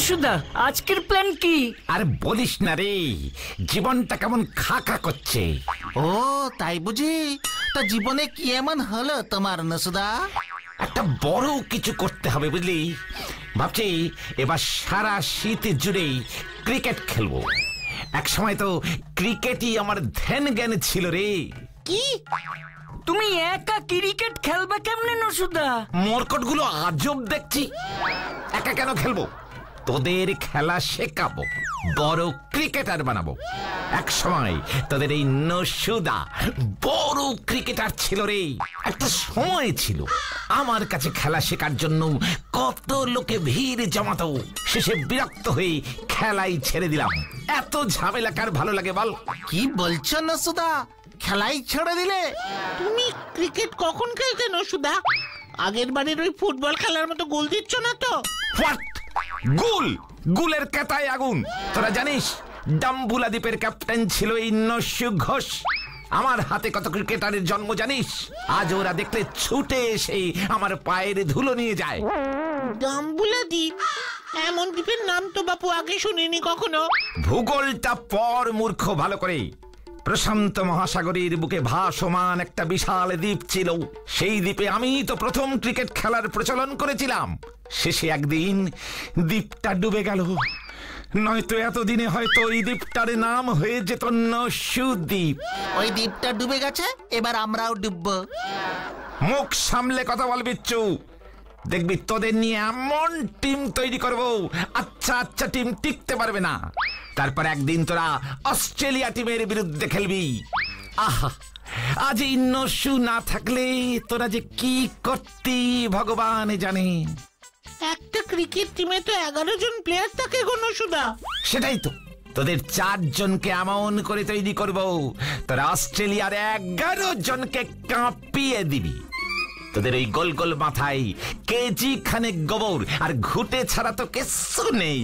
নসুদা, আজকের প্ল্যান কি? আর বলিস না রে, জীবনটা কেমন খা করছে। ও তাই বুঝি? তা জীবনে কি এমন হলো তোমার নসুদা? একটা বড় কিছু করতে হবে বুঝলি। ভাবছি এবার সারা শীত জুড়েই ক্রিকেট খেলবো। এক সময় তো ক্রিকেটই আমার ধ্যান জ্ঞান ছিল রে। কি? তুমি একা ক্রিকেট খেলবে কেমনে নসুদা? মরকটগুলো আজব দেখছি। একা কেন খেলবো? তোদের খেলা শেখাবো, বড় ক্রিকেটার বানাবো। এক সময় তোদের এই নসুদা বড় ক্রিকেটার ছিল রে। একটা সময় ছিল আমার কাছে খেলা শেখার জন্য কত লোকে ভিড় জমাতো। শেষে বিরক্ত হয়ে খেলাই ছেড়ে দিলাম। এত ঝামেলা কার ভালো লাগে বল? কি বলছো নসুদা? খেলাই ছেড়ে দিলে? তুমি ক্রিকেট কখন খেলতে নসুদা? আগের বারের ওই ফুটবল খেলার মতো গোল দিচ্ছ না তো? হোয়াট? গুল? গুলের কাতায় আগুন। তোরা জানিস ডাম্বুলা দ্বীপের ক্যাপ্টেন ছিল এই নস্যু ঘোষ। আমার হাতে কত ক্রিকেটারের জন্ম জানিস? আজ ওরা দেখলে ছুটে এসে আমার পায়ের ধুলো নিয়ে যায়। ডাম্বুলা দ্বীপ? এমন দ্বীপের নাম তো বাপু আগে শুনিনি কখনো। ভূগোলটা পর মূর্খ ভালো করে। প্রশান্ত মহাসাগরের বুকে ভাসমান একটা বিশাল দ্বীপ ছিল। সেই দ্বীপে আমি তো প্রথম ক্রিকেট খেলার প্রচলন করেছিলাম। শেষে একদিন দ্বীপটা ডুবে গেল। নয়তো এতদিনে হয়তো ওই দ্বীপটার নাম হয়ে যেত নস্যু দ্বীপ। ওই দ্বীপটা ডুবে গেছে, এবার আমরাও ডুববো। মুখ সামলে কথা বল বিচ্ছু। দেখবি তোদের নিয়ে এমন টিম তৈরি করব, আচ্ছা আচ্ছা টিম টিকতে পারবে না। তারপর একদিন তোরা অস্ট্রেলিয়া টিমের বিরুদ্ধে খেলবি। আহা, আজ এই নস্যু না থাকলে তোরা যে কি করতি ভগবান জানে। একটা ক্রিকেট টিমে তো 11 জন প্লেয়ার থাকে গো নসুদা। সেটাই তো, তোদের 4 জনকে এমন করে তৈরি করব তোরা অস্ট্রেলিয়ার 11 জনকে কাঁপিয়ে দিবি। তোদের ওই গোল গোল মাথায় কেজি খানেক গোবর আর ঘুটে ছাড়া তো কিচ্ছু নেই।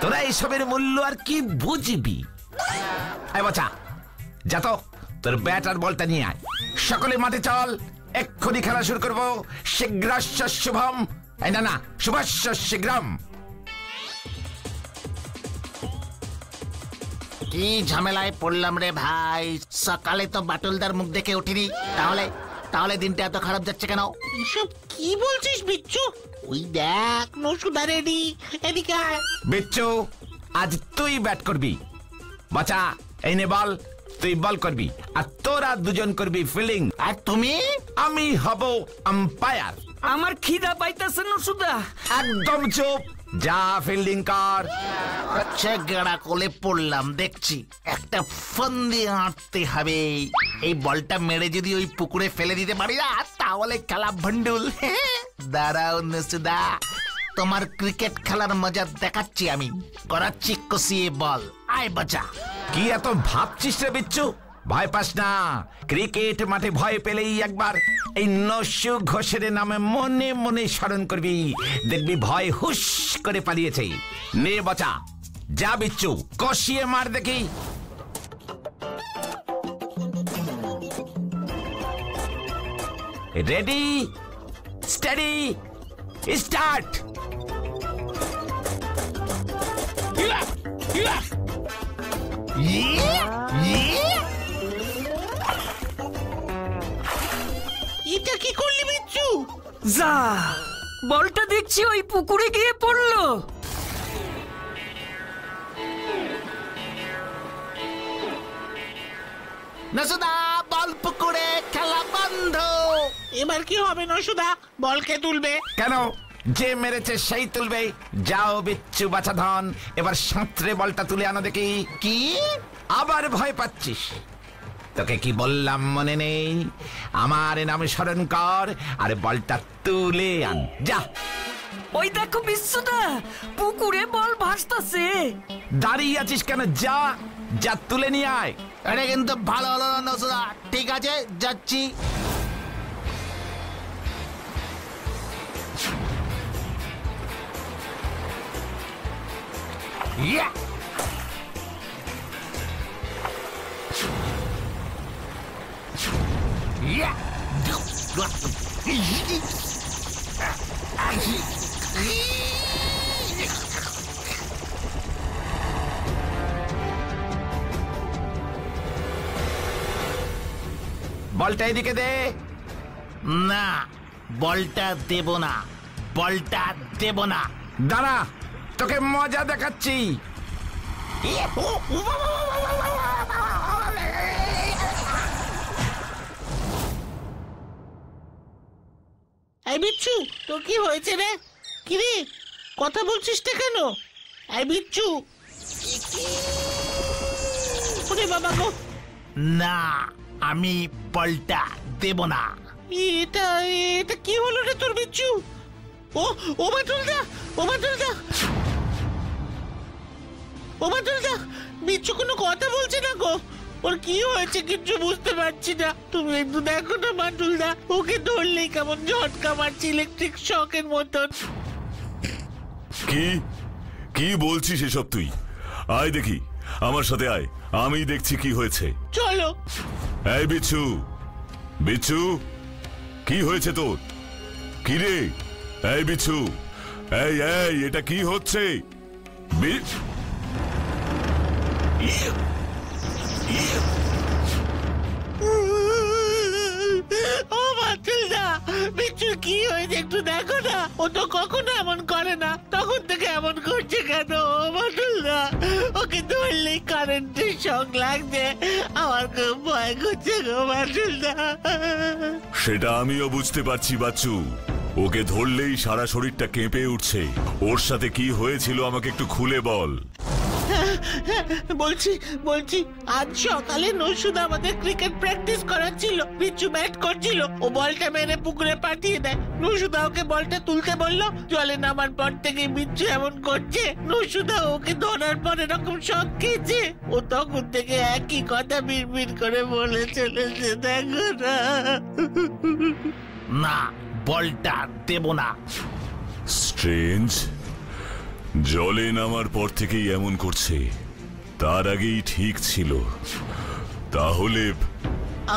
তোরা এসবের মূল্য আর কি বুঝবি? এই বাচ্চা, যা তো তোর ব্যাট আর বলটা নিয়ে আয়। সকলে মাঠে চল, এক্ষুনি খেলা শুরু করবো। শীঘ্রাস্য শুভম, এই না শুভাস্য শীঘ্রম। কি ঝামেলায় পড়লাম রে ভাই। সকালে তো বাটুলদার মুখ দেখে উঠিনি, তাহলে দিনটা এত খারাপ যাচ্ছে কেন? এসব কি বলছিস বিচ্ছু? ওই দেখ নসুদা রেডি, এদিকে আয়। বিচ্ছু, আজ তুই ব্যাট করবি। বাচ্চা, এই নে বল, তুই বল করবি আর তোরা দুজন করবি ফিল্ডিং। আর তুমি? আমি হব আম্পায়ার। আমার খিদা পাইতেছে নসুদা। একদম চুপ, যা ফিল্ডিং কর। আচ্ছা গেড়া কোলে পড়লাম দেখছি। একটা ফন্দি আঁটতে হবে। এই বলটা মেরে যদি ওই পুকুরে ফেলে দিতে পারি না, তাহলে খেলা ভন্ডুল। দাঁড়াও নসুদা, তোমার ক্রিকেট খেলার মজা দেখাচ্ছি আমি। করাচ্ছি কষিয়ে বল। আয় বাঁচা। কি এত ভাবছিস রে বিচ্ছু? ভয় পাস না। ক্রিকেট মাঠে ভয় পেলেই একবার এই নস্যু ঘোষের নামে মনে মনে স্মরণ করবি, দেখবি ভয় হুশ করে পালিয়েছে। নে বাঁচা, যা বিচ্ছু, কষিয়ে মার দেখি। Ready, steady, start. এটা কি করলি বিচ্ছু? যা, বলটা দেখছি ওই পুকুরে গিয়ে পড়লো। নসুদা, বল পুকুরে, খেলা বন্ধ। এবার কি হবে নসুদা? বল কে তুলবে? কেন, যে মেরেছে সেই তুলবে। যাও বিচ্ছু বাছাধন, এবার সাঁতরে বলটা তুলে আনো দেখি। কি? আবার ভয় পাচ্ছিস? তোকে কি বললাম মনে নেই? আমার নামে স্মরণ কর আর বলটা তুলে আন, যা। ওই দেখো বিশ্বদা, পুকুরে বল ভাসতাছে। দাঁড়িয়ে আছিস কেন? যা যা, তুলে নিয়ে আয়। এটা কিন্তু ভালো হলো না নসুদা। ঠিক আছে, যাচ্ছি। Yeah! Yeah! বলটা এদিকে দে। না, বলটা দেব না, বলটা দেব না। দাঁড়া, তোকে মজা দেখাচ্ছি। এই বিচ্ছু, তোর কি হয়েছে রে? কি রে, কথা বলছিস না কেন? এই বিচ্ছু, ওরে বাবা গো! না, আমি বলটা দেব না। এটা এটা কি হলো রে তোর বিচ্ছু? ও ও বাটুলদা, ও বাটুলদা, ও বাটুলদা, বিচ্ছু কোনো কথা বলছে না গো। ওর কি হয়েছে কিচ্ছু বুঝতে পারছি না। তুমি একটু দেখো না বাটুলদা, ওকে ধরলেই কেমন ঝটকা মারছে ইলেকট্রিক শকের মতন। কি কি বলছিস এসব তুই? আয় দেখি, আমার সাথে আয়, আমি দেখছি কি হয়েছে। চলো। এই বিচ্ছু, বিচ্ছু, কি হয়েছে তোর? কি রে? এই বিচ্ছু, এই এই, এটা কি হচ্ছে? ও বাটুলদা, বিচ্ছুর কি হয়েছে একটু দেখো না। ও তো কখনো এমন করে না, তখন থেকে এমন করছে কেন? ও বাটুলদা, ওকে ধরলেই কারেন্টের শক লাগছে। আমার খুব ভয় করছে গো বাটুলদা। সেটা আমিও বুঝতে পারছি বাচ্চু, ওকে ধরলেই সারা শরীরটা কেঁপে উঠছে। ওর সাথে কি হয়েছিল আমাকে একটু খুলে বল। বলছি বলছি আজ সকালে নসুদা আমাদের ক্রিকেট প্র্যাকটিস করাচ্ছিল। বিচ্ছু ব্যাট করছিল, ও বলটা মেরে পুকুরে পাঠিয়ে দেয়। নসুদা ওকে বলটা তুলতে বললো। জলে নামার পর থেকে বিচ্ছু এমন করছে। নসুদা ওকে ধরার পর এরকম শক খেয়েছে। ও তখন থেকে একই কথা বিড়বিড় করে বলে চলেছে, দেখো না। না, বলটা দেব না। স্ট্রেঞ্জ, জলে নামার পর থেকেই এমন করছে, তার আগেই ঠিক ছিল। তাহলে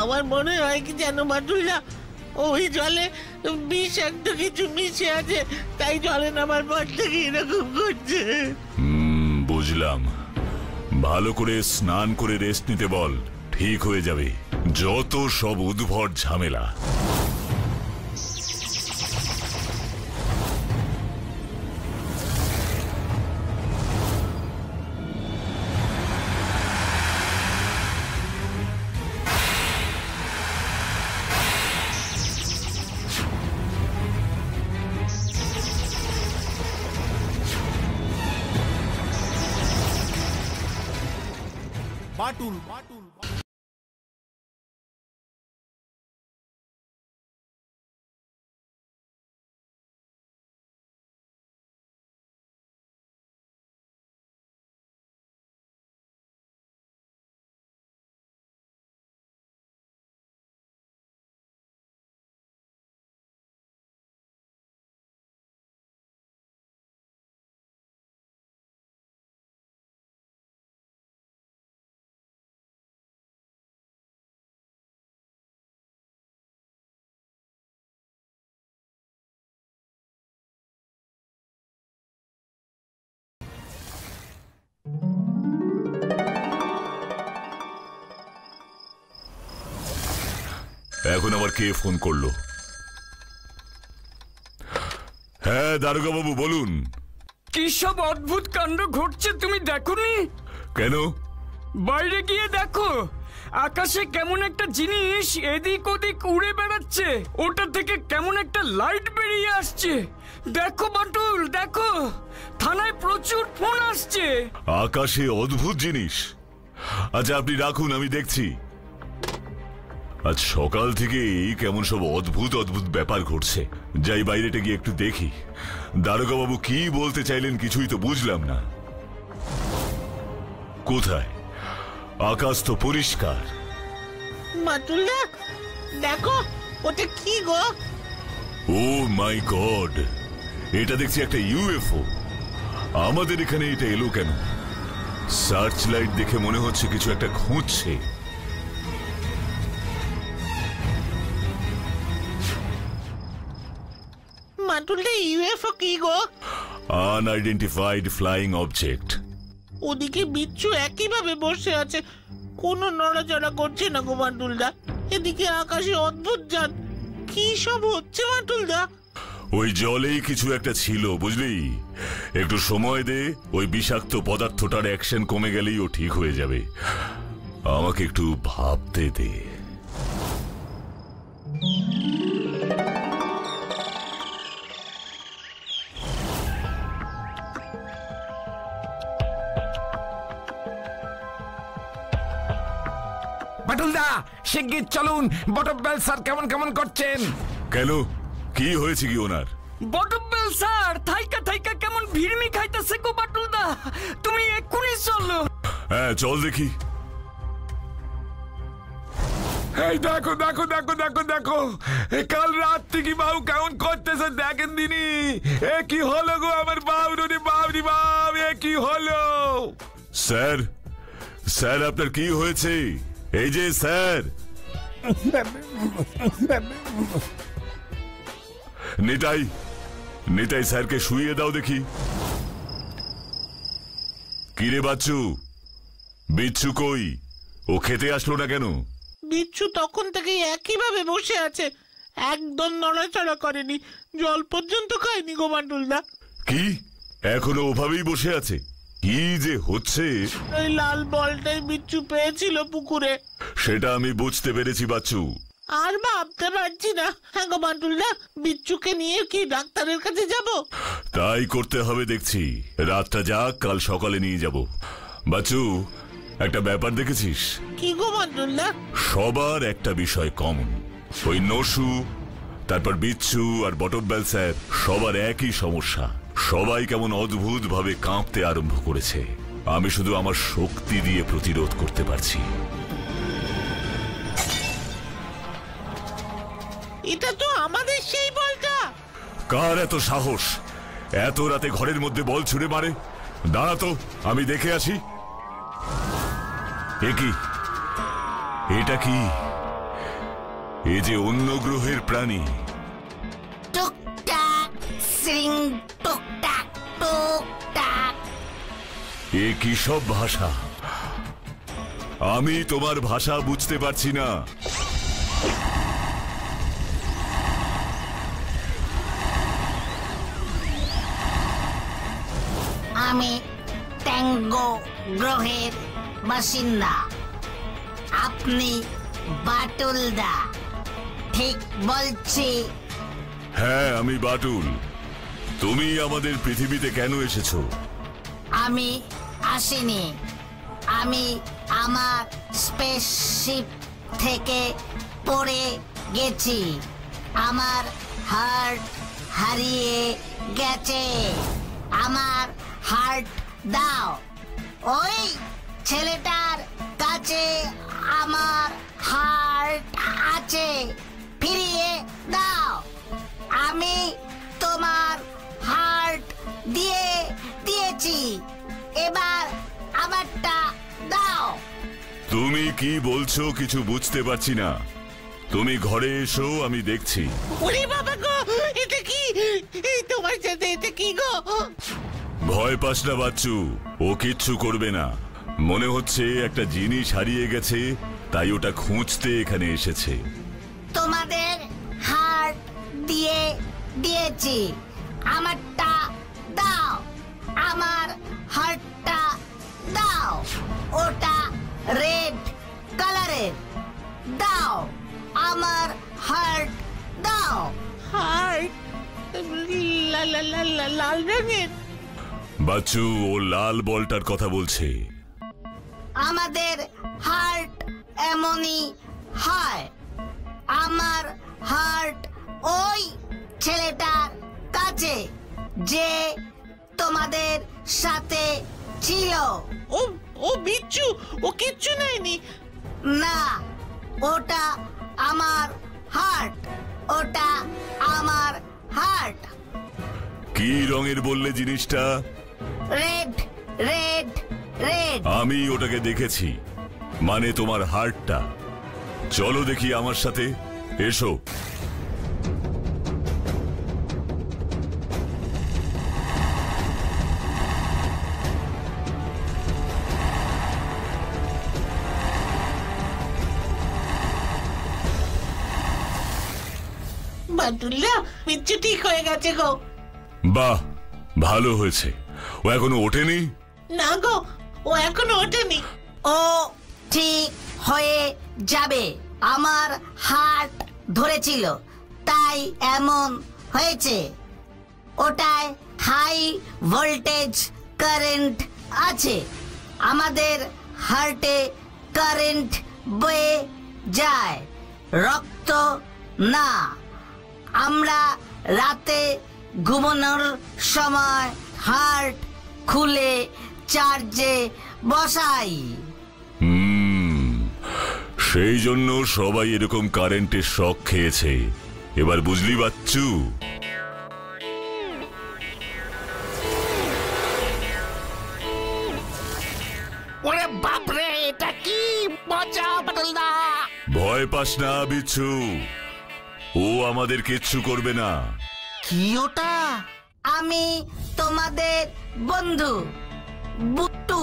আমার মনে হয় কি যেন বাটুলদা, ওই জলে বিষাক্ত কিছু মিশে আছে, তাই জলে নামার পর থেকে এরকম করছে। বুঝলাম। ভালো করে স্নান করে রেস্ট নিতে বল, ঠিক হয়ে যাবে। যত সব উদ্ভট ঝামেলা। বাটুল বাটুল এখন আবার কে ফোন করলো? হ্যাঁ দারোগা বাবু, বলুন। কি সব অদ্ভুত কাণ্ড ঘটছে তুমি দেখোনি? কেন? বাইরে গিয়ে দেখো, আকাশে কেমন একটা জিনিস এদিক ওদিক উড়ে বেড়াচ্ছে। ওটা থেকে কেমন একটা লাইট বেরিয়ে আসছে। দেখো বাটুল, দেখো, থানায় প্রচুর ফোন আসছে। আকাশে অদ্ভুত জিনিস? আচ্ছা আপনি রাখুন, আমি দেখছি। আজ সকাল থেকে কেমন সব অদ্ভুত অদ্ভুত ব্যাপার ঘটছে। যাই বাইরেটা গিয়ে একটু দেখি। দারোগা বাবু কি বলতে চাইলেন কিছুই তো বুঝলাম না। কোথায়? আকাশ তো পরিষ্কার। বাটুলদা, দেখো, ওটা কি গো? ও মাই গড, এটা দেখছি একটা ইউএফও। আমাদের এখানে এটা এলো কেন? সার্চ লাইট দেখে মনে হচ্ছে কিছু একটা খুঁজছে। বাটুলদা, ইউএফও কি গো? Unidentified flying object. ওদিকে বিচ্ছু একইভাবে বসে আছে, কোনো নড়াচড়া করছে না গো বাটুলদা। এদিকে আকাশে অদ্ভুত যান। কি সব হচ্ছে বাটুলদা? ওই জলেই কিছু একটা ছিল, বুঝলি? একটু সময় দে, ওই বিষাক্ত পদার্থটার অ্যাকশন কমে গেলেই ও ঠিক হয়ে যাবে। আমাকে একটু ভাবতে দে। বাটুলদা, শিগগির চলুন। বটব্বেল স্যার কেমন কেমন করছেন। কেন, কি হয়েছে কি ওনার? বটব্বেল স্যার থাইকা থাইকা কেমন ভিড়মি খাইতেছে গো বাটুলদা। তুমি এক্ষুনি চলো। হ্যাঁ চল দেখি। এই দেখো দেখো দেখো দেখো দেখো, কাল রাত থেকে বাবু কেমন করতেছে দেখেন দিনি। এ কি হলো গো আমার বাবুরি বাবরি বাব, এ কি হলো? স্যার, স্যার আপনার কি হয়েছে? এই যে স্যার। নিতাই, নিতাই স্যারকে শুইয়ে দাও দেখি। কিরে বাচ্চু, বিচ্ছু কই? ও খেতে আসলো না কেন? বিচ্ছু তখন থেকেই একইভাবে বসে আছে, একদম নড়াচড়া করেনি, জল পর্যন্ত খায়নি গো বাটুলদা। কি, এখনো ওভাবেই বসে আছে? কি যে হচ্ছে! ওই লাল বলটাই বিচ্ছু পেয়েছিল পুকুরে। সেটা আমি বুঝতে পেরেছি বাচ্চু। আর ভাবতে পারছি না। হ্যাঁ গো বাটুলদা, বিচ্ছুকে নিয়ে কি ডাক্তারের কাছে যাব? তাই করতে হবে দেখছি। রাতটা যাক, কাল সকালে নিয়ে যাব। বাচ্চু, একটা ব্যাপার দেখেছিস? কি গো বাটুলদা? সবার একটা বিষয় কমন। ওই নসু, তারপর বিচ্ছু আর বটব্বেল স্যার, সবার একই সমস্যা। সবাই কেমন অদ্ভুত ভাবে কাঁপতে আরম্ভ করেছে। আমি শুধু আমার শক্তি দিয়ে প্রতিরোধ করতে পারছি। এটা তো আমাদের সেই বলটা। কার এত সাহস এত রাতে ঘরের মধ্যে বল ছুড়ে মারে? দাঁড়া তো, আমি দেখে আসি। এ কি, এটা কি? এ যে অন্য গ্রহের প্রাণী। টুকটাক সিং টুকটাক টুকটাক। এ কি সব ভাষা? আমি তোমার ভাষা বুঝতে পারছি না। আমি ট্যাঙ্গো গ্রহের বাসিন্দা। আপনি বাটুলদা, ঠিক বলছি? হ্যাঁ, আমি বাটুল। তুমি আমাদের পৃথিবীতে কেন এসেছো? আমি আসিনি। আমি আমার স্পেসশিপ থেকে পড়ে গেছি। আমার হার্ট হারিয়ে গেছে। আমার হার্ট দাও। ওই ছেলেটার কাছে আমার হার্ট আছে, ফিরিয়ে দাও। আমি তোমার হার্ট দিয়েছি, এবার আমারটা দাও। তুমি কি বলছো কিছু বুঝতে পারছি না। তুমি ঘরে এসো, আমি দেখছি। ওরে বাবা গো, এটা কি? এই তোমার সাথে এটা কি গো? ভয় পাস না বাচ্চু, ও কিচ্ছু করবে না। মনে হচ্ছে একটা জিনিস হারিয়ে গেছে, তাই ওটা খুঁজতে এখানে এসেছে। তোমাদের হার্ট দিয়েছি, আমারটা দাও। আমার হার্টটা দাও। ওটা রেড কালারের। দাও আমার হার্ট দাও। হার্ট লাল রঙের? বাচ্চু, ও লাল বলটার কথা বলছে। আমাদের হার্ট এমনই হয়। আমার হার্ট ওই ছেলেটার কাছে যে তোমাদের সাথে ছিল। ও বিচ্ছু, ও কিচ্ছু নেয়নি। না, ওটা আমার হার্ট। ওটা আমার হার্ট। কি রঙের বললে জিনিসটা? Red red red. আমি ওটাকে দেখেছি, মানে তোমার হার্টটা। চলো দেখি আমার সাথে, এসো। বাটুলদা বিচ্ছু ঠিক হয়ে গেছে গো। বাহ, ভালো হয়েছে। ও এখনো ওঠেনি? না গো, ও এখনো ওঠেনি। ও ঠিক হয়ে যাবে, আমার হার্ট ধরেছিল তাই এমন হয়েছে। ওটায় হাই ভোল্টেজ কারেন্ট আছে, আমাদের হার্টে কারেন্ট বয়ে যায়, রক্ত না। আমরা রাতে ঘুমানোর সময় হার্ট খুলে চার্জে বসাই। সেই জন্য সবাই এরকম কারেন্টের শক খেয়েছে। এবার বুঝলি বাচ্চু? ওরে বাপরে, এটা কি মজা বাটুলদা! ভয় পাস না বিচ্ছু, ও আমাদের কিচ্ছু করবে না। কি ওটা? আমি তোমাদের বন্ধু বুট্টু,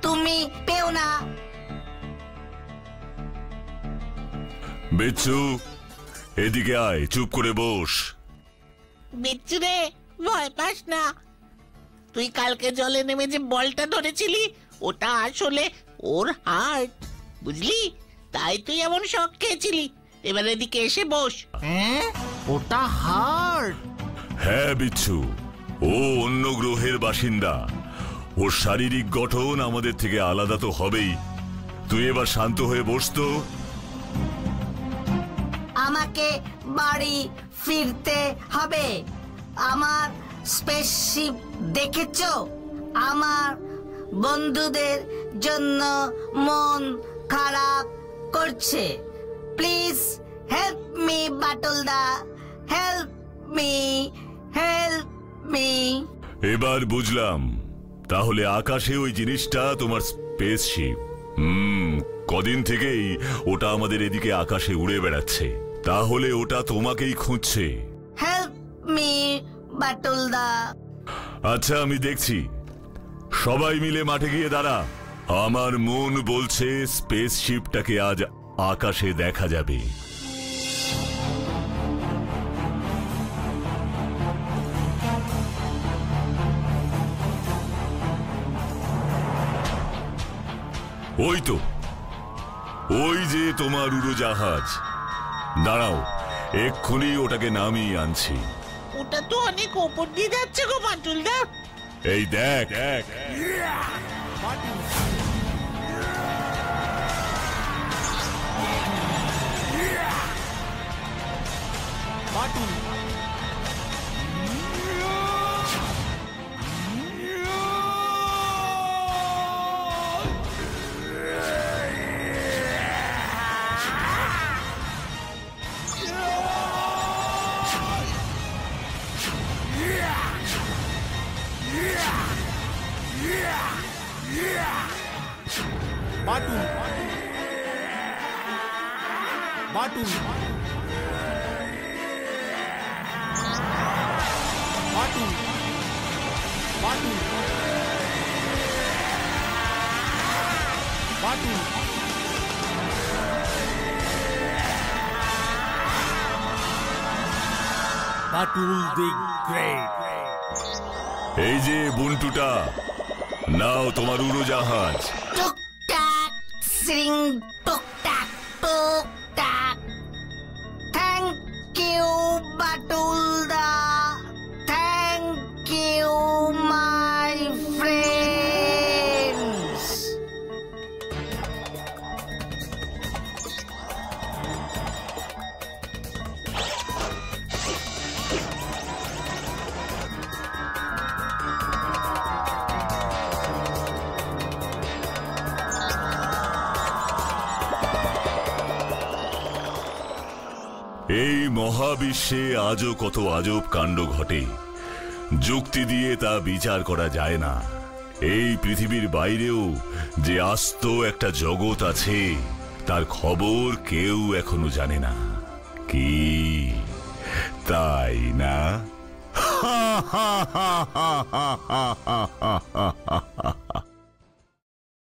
তুমি পেও না। বিচ্ছু, এদিকে আয়, চুপ করে বস। বিচ্ছু রে, ভয় পাস না। তুই কালকে জলে নেমে যে বলটা ধরেছিলি ওটা আসলে ওর হার্ট, বুঝলি? তাই তুই এমন শখ খেয়েছিলি। এবার এদিকে এসে বস। হ্যাঁ, ওটা হার্ট? হ্যাঁ বিচ্ছু, ও অন্য গ্রহের বাসিন্দা। ওর শারীরিক গঠন আমাদের থেকে আলাদা তো হবেই। তুই এবার শান্ত হয়ে বস তো। আমাকে বাড়ি ফিরতে হবে। আমার স্পেসশিপ দেখেছো? আমার বন্ধুদের জন্য মন খারাপ করছে। প্লিজ হেল্প মি বাটুলদা, হেল্প মি, হেল্প মি। এবার বুঝলাম, তাহলে আকাশে ওই জিনিসটা তোমার স্পেসশিপ। কদিন থেকেই ওটা আমাদের এদিকে আকাশে উড়ে বেড়াচ্ছে। তাহলে ওটা তোমাকেই খুঁজছে। হেল্প মি বাটুলদা। আচ্ছা, আমি দেখছি। সবাই মিলে মাঠে গিয়ে দাঁড়া। আমার মন বলছে স্পেসশিপটাকে আজ আকাশে দেখা যাবে। ওই তো, ওই যে তোমার উড়োজাহাজ। দাঁড়াও, এক্ষুনি ওটাকে নামিয়ে আনছি। ওটা তো অনেক ওপর দিয়ে যাচ্ছে গো বাটুলদা। এই দেখ, বাটুল বাটুল বাটুল বাটুল বাটুল বাটুল বাটুল দি গ্রেট। এই যে বুন্টুটা, নাও তোমার উড়োজাহাজ। টুকটাক সিং টুকটাক টুকটাক। থ্যাংক ইউ বাটুলদা, থ্যাংক ইউ মাই ফ্রেন্ডস। এই মহাবিশ্বে আজও কত আজব কাণ্ড ঘটে, যুক্তি দিয়ে তা বিচার করা যায় না। এই পৃথিবীর বাইরেও যে আস্ত একটা জগৎ আছে, তার খবর কেউ এখনো জানে না। কি তাই না? হা হা হা হা হা হা হা হা।